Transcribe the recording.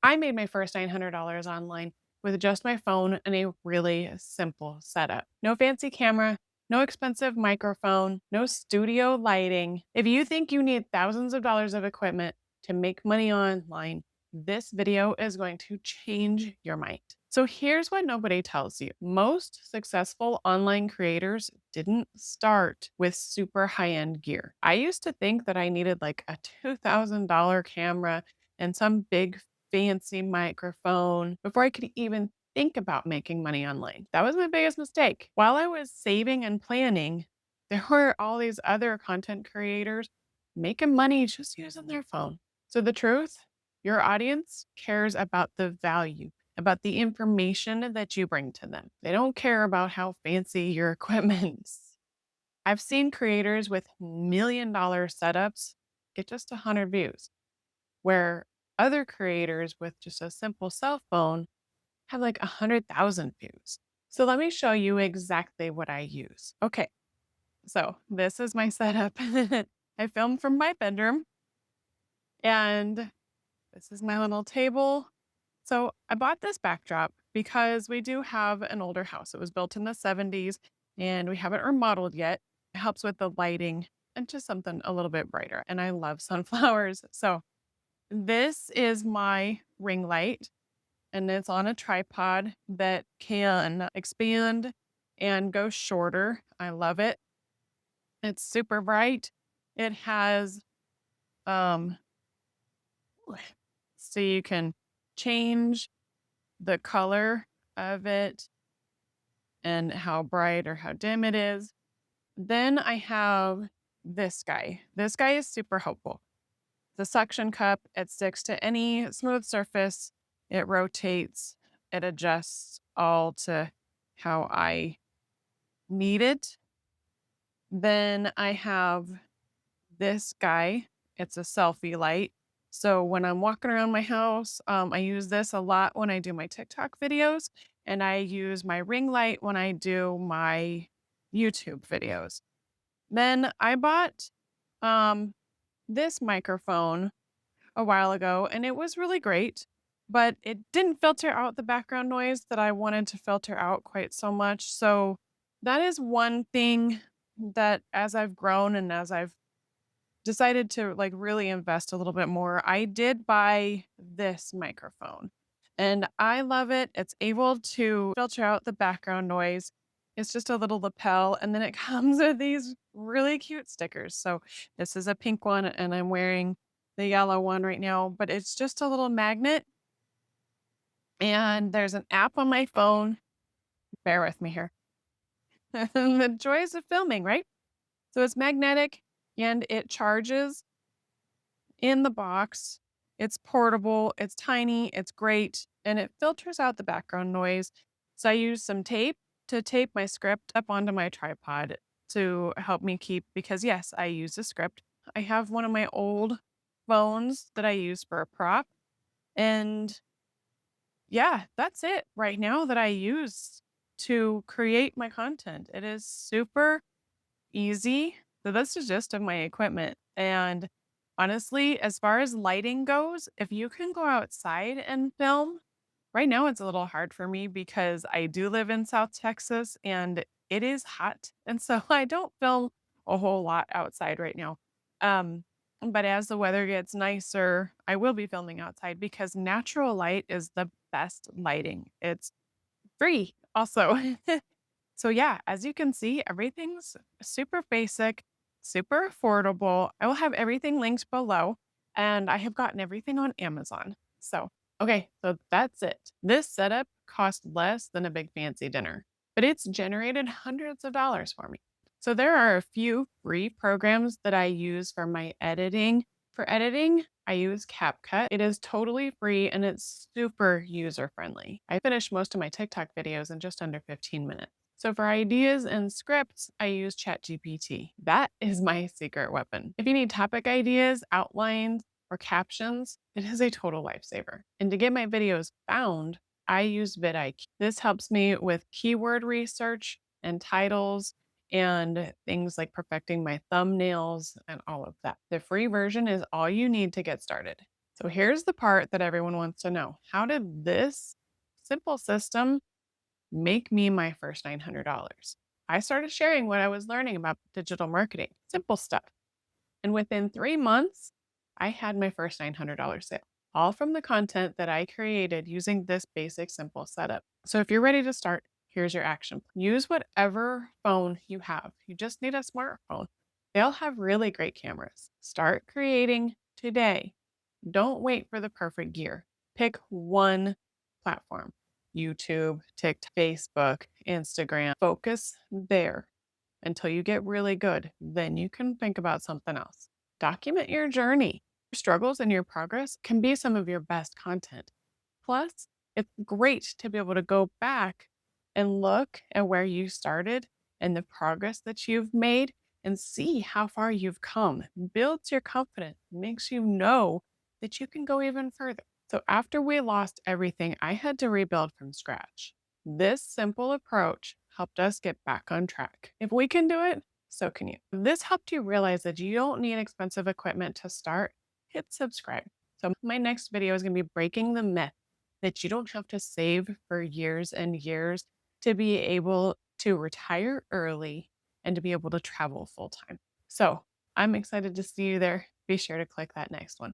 I made my first $900 online with just my phone and a really simple setup. No fancy camera, no expensive microphone, no studio lighting. If you think you need thousands of dollars of equipment to make money online, this video is going to change your mind. So here's what nobody tells you. Most successful online creators didn't start with super high-end gear. I used to think that I needed like a $2,000 camera and some big fancy microphone before I could even think about making money online. That was my biggest mistake. While I was saving and planning, there were all these other content creators making money just using their phone. So the truth, your audience cares about the value, about the information that you bring to them. They don't care about how fancy your equipment is. I've seen creators with $1 million setups get just 100 views, where other creators with just a simple cell phone have like 100,000 views. So let me show you exactly what I use. Okay, so this is my setup. I filmed from my bedroom, and this is my little table. So I bought this backdrop because we do have an older house. It was built in the 70s and we haven't remodeled yet. It helps with the lighting and just something a little bit brighter. And I love sunflowers. So this is my ring light, and it's on a tripod that can expand and go shorter. I love it. It's super bright. It has um so you can change the color of it and how bright or how dim it is. Then I have this guy. This guy is super helpful. The suction cup, it sticks to any smooth surface, it rotates, it adjusts all to how I need it. Then I have this guy. It's a selfie light. So when I'm walking around my house, I use this a lot when I do my TikTok videos, and I use my ring light when I do my YouTube videos. Then I bought um, this microphone a while ago, and it was really great, but it didn't filter out the background noise that I wanted to filter out quite so much. So that is one thing that as I've grown and as I've decided to like really invest a little bit more, I did buy this microphone and I love it. It's able to filter out the background noise. It's just a little lapel and then it comes with these really cute stickers. So this is a pink one and I'm wearing the yellow one right now, but it's just a little magnet and there's an app on my phone. Bear with me here. The joys of filming, right? So it's magnetic and it charges in the box. It's portable, it's tiny, it's great, and it filters out the background noise. So I use some tape to tape my script up onto my tripod to help me keep, because yes, I use a script. I have one of my old phones that I use for a prop. And yeah, that's it right now that I use to create my content. It is super easy. So that's the gist of my equipment. And honestly, as far as lighting goes, if you can go outside and film, right now it's a little hard for me because I do live in South Texas and it is hot. And so I don't film a whole lot outside right now. Um, but as the weather gets nicer, I will be filming outside because natural light is the best lighting. It's free also. So yeah, as you can see, everything's super basic, super affordable. I will have everything linked below, and I have gotten everything on Amazon. So, okay, so that's it. This setup cost less than a big fancy dinner, but it's generated hundreds of dollars for me. So there are a few free programs that I use for my editing. For editing, I use CapCut. It is totally free and it's super user friendly. I finish most of my TikTok videos in just under 15 minutes. So for ideas and scripts, I use ChatGPT. That is my secret weapon. If you need topic ideas, outlines, or captions, it is a total lifesaver. And to get my videos found, I use vidIQ. This helps me with keyword research and titles and things like perfecting my thumbnails and all of that. The free version is all you need to get started. So here's the part that everyone wants to know. How did this simple system make me my first $900? I started sharing what I was learning about digital marketing, simple stuff. And within 3 months, I had my first $900 sale, all from the content that I created using this basic, simple setup. So if you're ready to start, here's your action. Use whatever phone you have. You just need a smartphone. They'll have really great cameras. Start creating today. Don't wait for the perfect gear. Pick one platform: YouTube, TikTok, Facebook, Instagram. Focus there until you get really good. Then you can think about something else. Document your journey. Your struggles and your progress can be some of your best content. Plus, it's great to be able to go back and look at where you started and the progress that you've made and see how far you've come. Builds your confidence, makes you know that you can go even further. So, after we lost everything, I had to rebuild from scratch. This simple approach helped us get back on track. If we can do it, so can you. If this helped you realize that you don't need expensive equipment to start, hit subscribe. So, my next video is going to be breaking the myth that you don't have to save for years and years to be able to retire early and to be able to travel full time. So, I'm excited to see you there. Be sure to click that next one.